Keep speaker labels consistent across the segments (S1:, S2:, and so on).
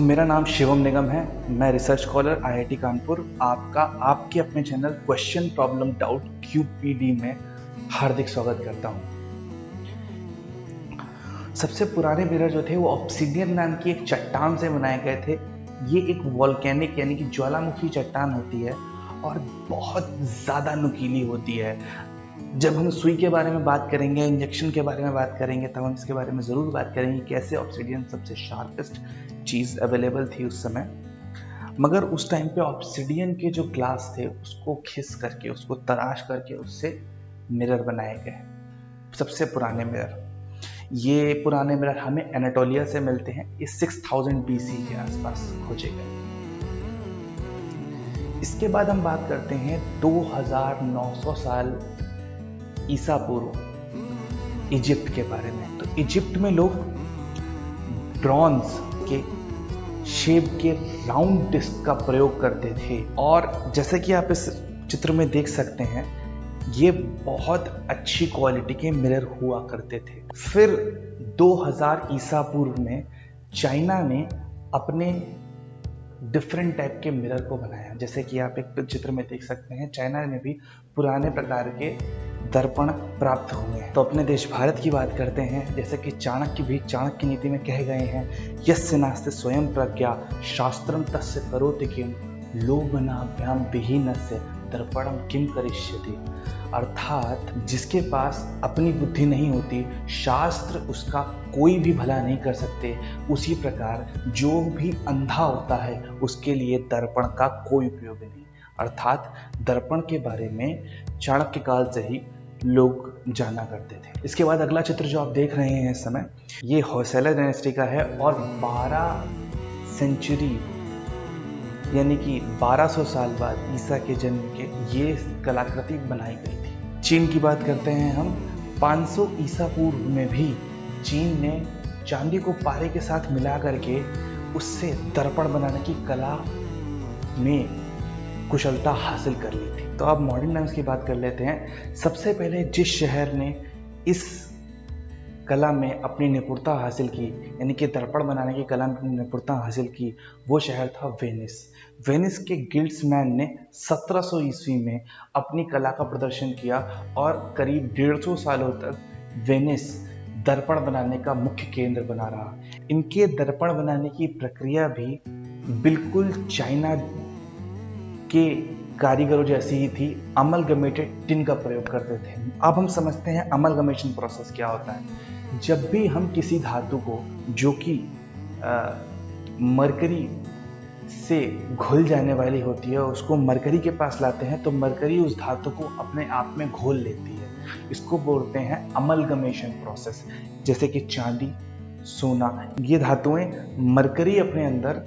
S1: मेरा नाम शिवम निगम है। मैं रिसर्च स्कॉलर आईआईटी कानपुर आपके अपने चैनल क्वेश्चन प्रॉब्लम डाउट क्यूपीडी में हार्दिक स्वागत करता हूँ। सबसे पुराने मिरर जो थे वो ऑब्सिडियन नाम की एक चट्टान से बनाए गए थे। ये एक वॉल्केनिक यानी कि ज्वालामुखी चट्टान होती है और बहुत ज़्यादा नुकीली होती है। जब हम सुई के बारे में बात करेंगे, इंजेक्शन के बारे में बात करेंगे, तब हम इसके बारे में ज़रूर बात करेंगे कैसे ऑब्सिडियन सबसे शार्पेस्ट चीज़ अवेलेबल थी उस समय। मगर उस टाइम पे ऑब्सिडियन के जो ग्लास थे उसको घिस करके, उसको तराश करके उससे मिरर बनाए गए, सबसे पुराने मिरर। ये पुराने मिरर हमें एनाटोलिया से मिलते हैं। ये 6000 BC के आसपास खोजे गए। इसके बाद हम बात करते हैं 2900 साल ईसा पूर्व इजिप्ट के बारे में। तो इजिप्ट में लोग ब्रॉन्ज के शेप के राउंड डिस्क का प्रयोग करते थे और जैसे कि आप इस चित्र में देख सकते हैं, ये बहुत अच्छी क्वालिटी के मिरर हुआ करते थे। फिर 2000 ईसा पूर्व में चाइना ने अपने डिफरेंट टाइप के मिरर को बनाया। जैसे कि आप एक चित्र में देख सकते हैं, चाइना में भी पुराने प्रकार के दर्पण प्राप्त हुए हैं। तो अपने देश भारत की बात करते हैं। जैसे कि चाणक्य नीति में कहे गए हैं, यस्य नास्ति स्वयं प्रज्ञा शास्त्रम तस्य करोति किम लोभनाभ्याम विहीनस्य दर्पणम किम करिष्यति। अर्थात जिसके पास अपनी बुद्धि नहीं होती, शास्त्र उसका कोई भी भला नहीं कर सकते। उसी प्रकार जो भी अंधा होता है उसके लिए दर्पण का कोई उपयोग नहीं। अर्थात दर्पण के बारे में चाणक्य काल से ही लोग जाना करते थे। इसके बाद अगला चित्र जो आप देख रहे हैं इस समय, ये होयसला डायनेस्टी का है और 12 सेंचुरी यानी कि 1200 साल बाद ईसा के जन्म के ये कलाकृति बनाई गई थी। चीन की बात करते हैं हम। 500 ईसा पूर्व में भी चीन ने चांदी को पारे के साथ मिला करके उससे दर्पण बनाने की कला में कुशलता हासिल कर ली थी। तो अब मॉडर्न टाइम्स की बात कर लेते हैं। सबसे पहले जिस शहर ने इस कला में अपनी निपुणता हासिल की, यानी कि दर्पण बनाने की कला में निपुणता हासिल की, वो शहर था वेनिस। वेनिस के गिल्ड्समैन ने 1700 ईस्वी में अपनी कला का प्रदर्शन किया और करीब 150 सालों तक वेनिस दर्पण बनाने का मुख्य केंद्र बना रहा। इनके दर्पण बनाने की प्रक्रिया भी बिल्कुल चाइना के कारीगरों जैसी ही थी। अमलगमेटेड टिन का प्रयोग करते थे। अब हम समझते हैं अमलगमेशन प्रोसेस क्या होता है। जब भी हम किसी धातु को जो कि मरकरी से घुल जाने वाली होती है, उसको मरकरी के पास लाते हैं तो मरकरी उस धातु को अपने आप में घोल लेती है। इसको बोलते हैं अमलगमेशन प्रोसेस। जैसे कि चांदी, सोना, ये धातुएं मरकरी अपने अंदर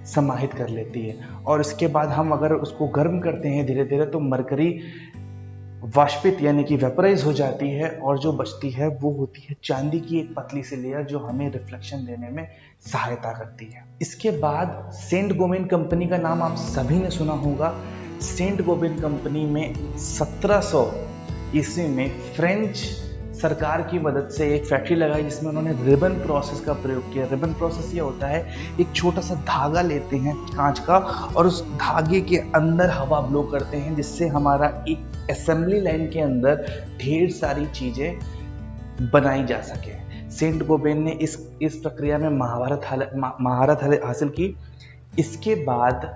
S1: समाहित कर लेती है और इसके बाद हम अगर उसको गर्म करते हैं धीरे धीरे, तो मरकरी वाष्पित यानी कि वेपराइज हो जाती है और जो बचती है वो होती है चांदी की एक पतली सी लेयर, जो हमें रिफ्लेक्शन देने में सहायता करती है। इसके बाद सेंट गोबेन कंपनी का नाम आप सभी ने सुना होगा। सेंट गोबेन कंपनी में 1700 ईस्वी में फ्रेंच सरकार की मदद से एक फैक्ट्री लगाई जिसमें उन्होंने रिबन प्रोसेस का प्रयोग किया। रिबन प्रोसेस ये होता है, एक छोटा सा धागा लेते हैं कांच का और उस धागे के अंदर हवा ब्लो करते हैं, जिससे हमारा एक असेंबली लाइन के अंदर ढेर सारी चीजें बनाई जा सके। सेंट गोबेन ने इस प्रक्रिया में महारत हासिल की। इसके बाद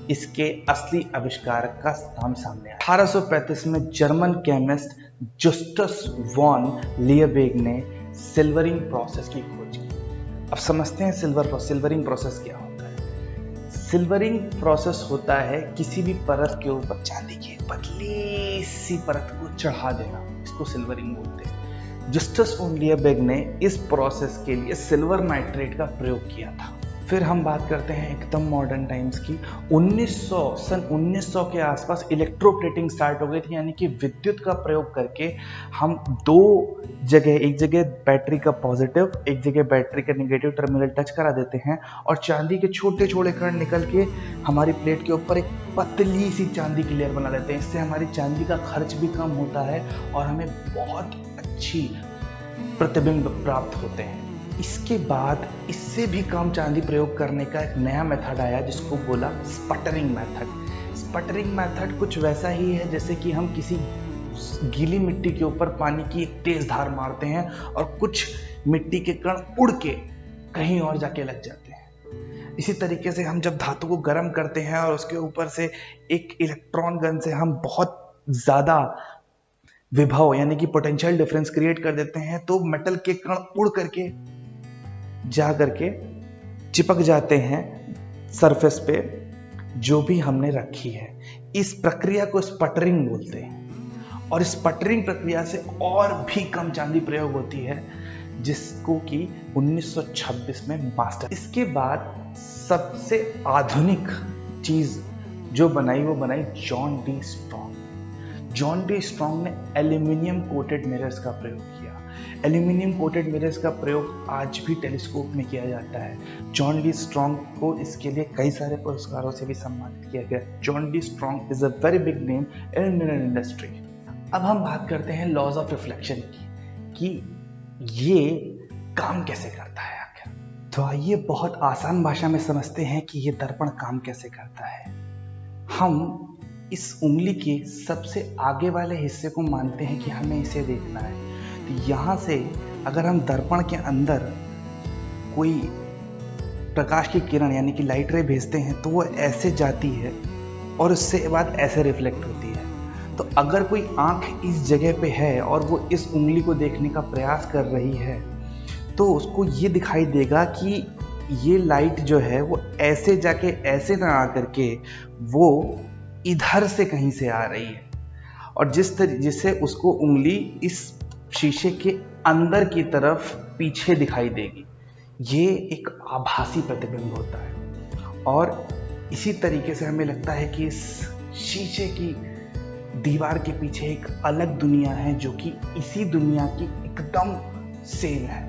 S1: इसके असली आविष्कार का नाम सामने आया। 1835 में जर्मन केमिस्ट जस्टस वॉन लियरबेग ने सिल्वरिंग प्रोसेस की खोज की। अब समझते हैं सिल्वरिंग प्रोसेस क्या होता है। सिल्वरिंग प्रोसेस होता है किसी भी परत के ऊपर चांदी की पतली सी परत को चढ़ा देना, इसको सिल्वरिंग बोलते हैं। जस्टस वॉन लियरबेग ने इस प्रोसेस के लिए सिल्वर नाइट्रेट का प्रयोग किया था। फिर हम बात करते हैं एकदम मॉडर्न टाइम्स की। सन 1900 के आसपास इलेक्ट्रोप्लेटिंग स्टार्ट हो गई थी, यानी कि विद्युत का प्रयोग करके हम दो जगह, एक जगह बैटरी का पॉजिटिव, एक जगह बैटरी का नेगेटिव टर्मिनल टच करा देते हैं और चांदी के छोटे छोटे कण निकल के हमारी प्लेट के ऊपर एक पतली सी चांदी की लेयर बना लेते हैं। इससे हमारी चांदी का खर्च भी कम होता है और हमें बहुत अच्छी प्रतिबिंब प्राप्त होते हैं। इसके बाद इससे भी कम चांदी प्रयोग करने का एक नया मेथड आया जिसको बोला स्पटरिंग मेथड। स्पटरिंग मेथड कुछ वैसा ही है जैसे कि हम किसी गीली मिट्टी के ऊपर पानी की एक तेज धार मारते हैं और कुछ मिट्टी के कण उड़ के कहीं और जाके लग जाते हैं। इसी तरीके से हम जब धातु को गर्म करते हैं और उसके ऊपर से एक इलेक्ट्रॉन गन से हम बहुत ज्यादा विभव यानी कि पोटेंशियल डिफरेंस क्रिएट कर देते हैं तो मेटल के कण उड़ करके जा करके चिपक जाते हैं सरफेस पे जो भी हमने रखी है। इस प्रक्रिया को स्पटरिंग बोलते हैं और स्पटरिंग प्रक्रिया से और भी कम चांदी प्रयोग होती है जिसको कि 1926 में मास्टर। इसके बाद सबसे आधुनिक चीज जो बनाई वो बनाई John D strong. John D strong ने एल्यूमिनियम कोटेड मिरर्स का प्रयोग किया। एल्यूमिनियम कोटेड मिरर्स का प्रयोग आज भी टेलीस्कोप में किया जाता है। जॉन डी स्ट्रॉन्ग को इसके लिए कई सारे पुरस्कारों से भी सम्मानित किया गया। John D strong is a very big name in mirror industry. अब हम बात करते हैं लॉज ऑफ रिफ्लेक्शन की कि ये काम कैसे करता है आखिर। तो आइए बहुत आसान भाषा में समझते हैं कि ये दर्पण काम कैसे करता है। हम इस उंगली के सबसे आगे वाले हिस्से को मानते हैं कि हमें इसे देखना है। तो यहाँ से अगर हम दर्पण के अंदर कोई प्रकाश की किरण यानी कि लाइट रे भेजते हैं तो वो ऐसे जाती है और उससे बाद ऐसे रिफ्लेक्ट होती है। तो अगर कोई आंख इस जगह पे है और वो इस उंगली को देखने का प्रयास कर रही है तो उसको ये दिखाई देगा कि ये लाइट जो है वो ऐसे जाके ऐसे ना आकर के वो इधर से कहीं से आ रही है और जिससे उसको उंगली इस शीशे के अंदर की तरफ पीछे दिखाई देगी। ये एक आभासी प्रतिबिंब होता है और इसी तरीके से हमें लगता है कि इस शीशे की दीवार के पीछे एक अलग दुनिया है जो कि इसी दुनिया की एकदम सेम है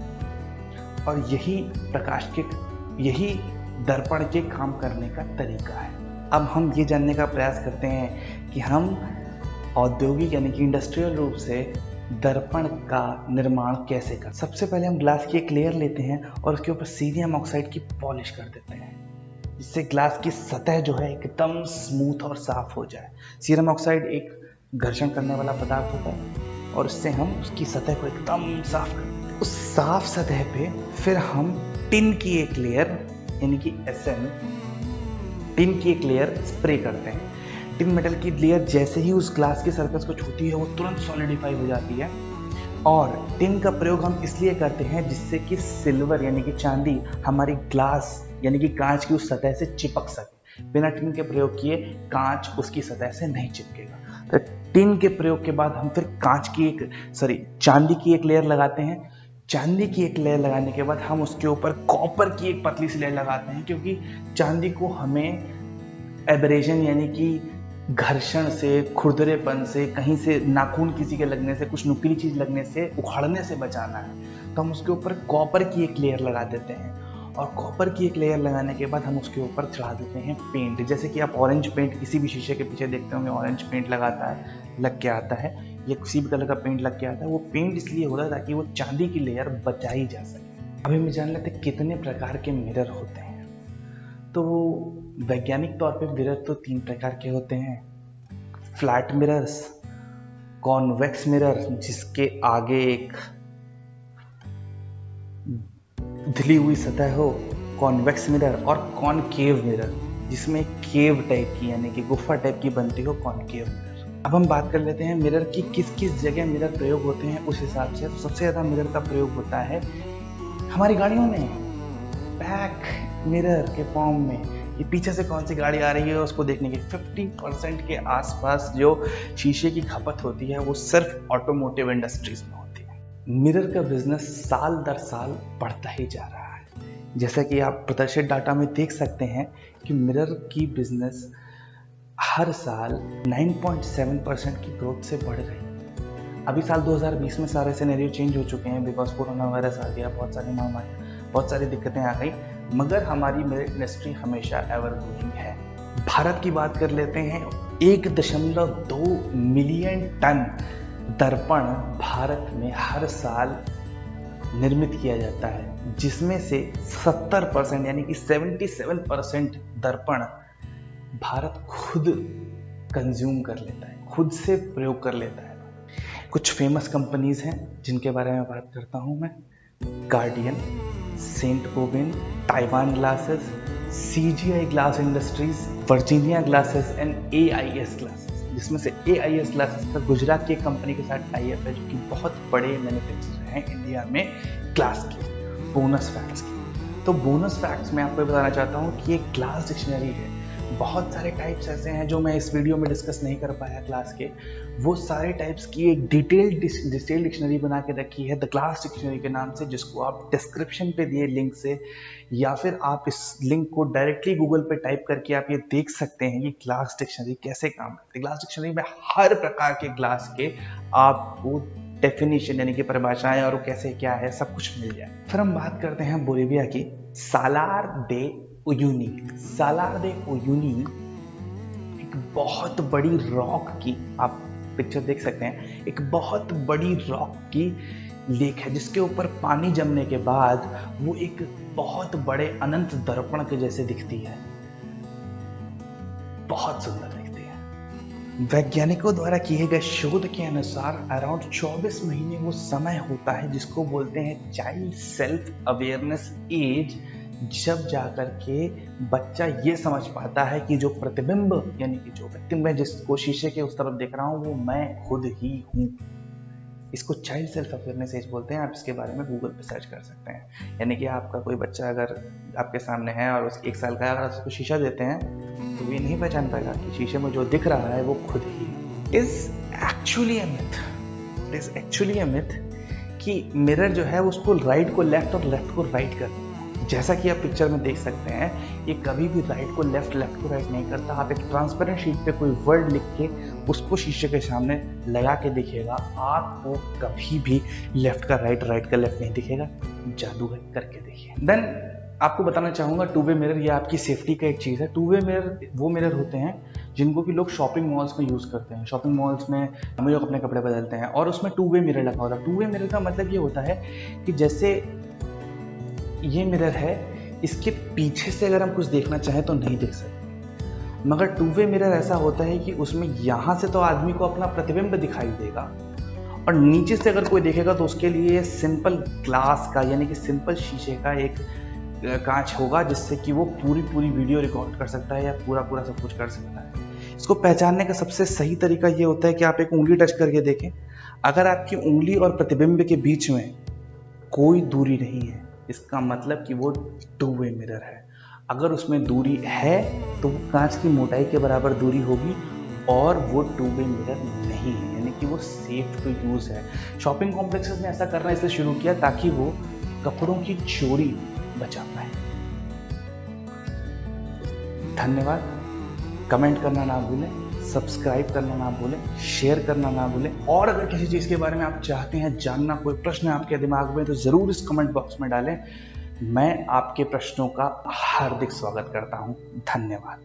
S1: और यही दर्पण के काम करने का तरीका है। अब हम ये जानने का प्रयास करते हैं कि हम औद्योगिक यानी कि इंडस्ट्रियल रूप से दर्पण का निर्माण कैसे कर। सबसे पहले हम ग्लास की एक लेयर लेते हैं और उसके ऊपर सीरियम ऑक्साइड की पॉलिश कर देते हैं जिससे ग्लास की सतह जो है एकदम स्मूथ और साफ हो जाए। सीरियम ऑक्साइड एक घर्षण करने वाला पदार्थ होता है और उससे हम उसकी सतह को एकदम साफ कर देते हैं। उस साफ सतह पे फिर हम टिन की एक लेयर यानी कि SM टिन की एक लेयर स्प्रे करते हैं। टिन मेटल की लेयर जैसे ही उस ग्लास की सरफेस को छूती है वो तुरंत सॉलिडिफाई हो जाती है और टिन का प्रयोग हम इसलिए करते हैं जिससे कि सिल्वर यानी कि चांदी हमारी ग्लास यानी कि कांच की उस सतह से चिपक सके। बिना टिन के प्रयोग किए कांच उसकी सतह से नहीं चिपकेगा। तो टिन के प्रयोग के बाद हम फिर चांदी की एक लेयर लगाते हैं। चांदी की एक लेयर लगाने के बाद हम उसके ऊपर कॉपर की एक पतली सी लेयर लगाते हैं क्योंकि चांदी को हमें एब्रेशन यानी कि घर्षण से, खुरदरेपन से, कहीं से नाखून किसी के लगने से, कुछ नुकीली चीज लगने से, उखाड़ने से बचाना है। तो हम उसके ऊपर कॉपर की एक लेयर लगा देते हैं और कॉपर की एक लेयर लगाने के बाद हम उसके ऊपर चढ़ा देते हैं पेंट। जैसे कि आप ऑरेंज पेंट किसी भी शीशे के पीछे देखते होंगे, ऑरेंज पेंट लग के आता है या किसी भी कलर का पेंट लग के आता है। वो पेंट इसलिए होता है ताकि वो चांदी की लेयर बचाई जा सके। अभी हम जान लेते हैं कितने प्रकार के मिरर होते हैं। तो वैज्ञानिक तौर पे मिरर तो 3 प्रकार के होते हैं। फ्लैट मिरर्स, कॉन्वेक्स मिरर जिसके आगे एक ढली हुई सतह हो, कॉन्वेक्स मिरर, और कॉनकेव मिरर जिसमें केव टाइप की यानी कि गुफा टाइप की बनती हो, कॉनकेव मिरर। अब हम बात कर लेते हैं मिरर की किस किस जगह मिरर प्रयोग होते हैं उस हिसाब से। तो सबसे ज़्यादा मिरर का प्रयोग होता है हमारी गाड़ियों में, बैक मिरर के फॉर्म में। ये पीछे से कौन सी गाड़ी आ रही है उसको देखने के 50% के आसपास जो शीशे की खपत होती है वो सिर्फ ऑटोमोटिव इंडस्ट्रीज में होती है। मिरर का बिजनेस साल दर साल बढ़ता ही जा रहा है। जैसा कि आप प्रदर्शित डाटा में देख सकते हैं कि मिरर की बिजनेस हर साल 9.7% की ग्रोथ से बढ़ रही है। अभी साल 2020 में सारे सिनेरियो चेंज हो चुके हैं बिकॉज कोरोना वायरस आ गया, बहुत सारी महामारी, बहुत सारी दिक्कतें आ गई, मगर हमारी मिरर इंडस्ट्री हमेशा एवर ग्रोइंग है। भारत की बात कर लेते हैं, 1.2 मिलियन टन दर्पण भारत में हर साल निर्मित किया जाता है, जिसमें से 70% यानी कि 77% दर्पण भारत खुद कंज्यूम कर लेता है, खुद से प्रयोग कर लेता है। कुछ फेमस कंपनीज हैं जिनके बारे में बात करता हूं मैं। Guardian, Saint Gobain, Taiwan glasses, CGI glass industries, Virginia glasses and AIS glasses, जिसमें से AIS ग्लासेस का गुजरात की एक कंपनी के साथ टाई अप है जो कि बहुत बड़े मैन्युफैक्चरर हैं इंडिया में ग्लास के। बोनस फैक्ट्स की, तो बोनस फैक्ट्स में आपको बताना चाहता हूँ कि एक ग्लास डिक्शनरी है। बहुत सारे टाइप्स ऐसे हैं जो मैं इस वीडियो में डिस्कस नहीं कर पाया ग्लास के, वो सारे टाइप्स की एक डिटेल्ड डिक्शनरी बना के रखी है द ग्लास डिक्शनरी के नाम से, जिसको आप डिस्क्रिप्शन पे दिए लिंक से या फिर आप इस लिंक को डायरेक्टली गूगल पे टाइप करके आप ये देख सकते हैं कि ग्लास डिक्शनरी कैसे काम करती है। ग्लास डिक्शनरी में हर प्रकार के ग्लास के आपको डेफिनेशन यानी कि परिभाषाएं और कैसे क्या है सब कुछ मिल जाए। फिर हम बात करते हैं बोलिविया की। सालार दे उयुनी, सालार दे उयुनी एक बहुत बड़ी रॉक की, आप पिक्चर देख सकते हैं, एक बहुत बड़ी रॉक की लेक है जिसके ऊपर पानी जमने के बाद वो एक बहुत बड़े अनंत दर्पण के जैसे दिखती है, बहुत सुंदर दिखती है। वैज्ञानिकों द्वारा किए गए शोध के अनुसार अराउंड 24 महीने वो समय होता है जिसको बोलते हैं चाइल्ड सेल्फ अवेयरनेस एज, जब जाकर के बच्चा ये समझ पाता है कि जो प्रतिबिंब यानी कि जो व्यक्ति मैं जिसको शीशे के उस तरफ देख रहा हूँ वो मैं खुद ही हूँ। इसको चाइल्ड सेल्फ अवेयरनेस एज बोलते हैं। आप इसके बारे में गूगल पे सर्च कर सकते हैं। यानी कि आपका कोई बच्चा अगर आपके सामने है और उस 1 साल का अगर उसको शीशा देते हैं तो ये नहीं पहचान पाएगा कि शीशे में जो दिख रहा है वो खुद ही है। Is actually a myth, it is actually a myth कि मिरर जो है उसको राइट को लेफ्ट और लेफ्ट को राइट करता है। जैसा कि आप पिक्चर में देख सकते हैं, ये कभी भी राइट को लेफ्ट, लेफ्ट को राइट नहीं करता। आप एक ट्रांसपेरेंट शीट पे कोई वर्ड लिख के उसको शीशे के सामने लगा के देखिएगा, आपको कभी भी लेफ्ट का राइट, राइट का लेफ्ट नहीं दिखेगा। जादू है, करके देखिए। देन आपको बताना चाहूँगा टू वे मिरर, ये आपकी सेफ्टी का एक चीज़ है। टू वे मिरर वो मिरर होते हैं जिनको कि लोग शॉपिंग मॉल्स में यूज़ करते हैं। शॉपिंग मॉल्स में हम लोग अपने कपड़े बदलते हैं और उसमें टू वे मिरर लगा होता है। टू वे मिरर का मतलब ये होता है कि जैसे ये मिरर है, इसके पीछे से अगर हम कुछ देखना चाहें तो नहीं देख सकते, मगर टू वे मिरर ऐसा होता है कि उसमें यहाँ से तो आदमी को अपना प्रतिबिंब दिखाई देगा और नीचे से अगर कोई देखेगा तो उसके लिए सिंपल ग्लास का यानी कि सिंपल शीशे का एक कांच होगा जिससे कि वो पूरी वीडियो रिकॉर्ड कर सकता है या पूरा सब कुछ कर सकता है। इसको पहचानने का सबसे सही तरीका ये होता है कि आप एक उंगली टच करके देखें। अगर आपकी उंगली और प्रतिबिंब के बीच में कोई दूरी नहीं है, इसका मतलब कि वो टू वे मिरर है। अगर उसमें दूरी है तो वो कांच की मोटाई के बराबर दूरी होगी और वो टू वे मिरर नहीं है, यानी कि वो सेफ टू यूज़ है। शॉपिंग कॉम्प्लेक्सेस में ऐसा करना इसलिए शुरू किया ताकि वो कपड़ों की चोरी बचा पाए। धन्यवाद। कमेंट करना ना भूलें, सब्सक्राइब करना ना भूलें, शेयर करना ना भूलें। और अगर किसी चीज़ के बारे में आप चाहते हैं जानना, कोई प्रश्न है आपके दिमाग में, तो ज़रूर इस कमेंट बॉक्स में डालें। मैं आपके प्रश्नों का हार्दिक स्वागत करता हूं। धन्यवाद।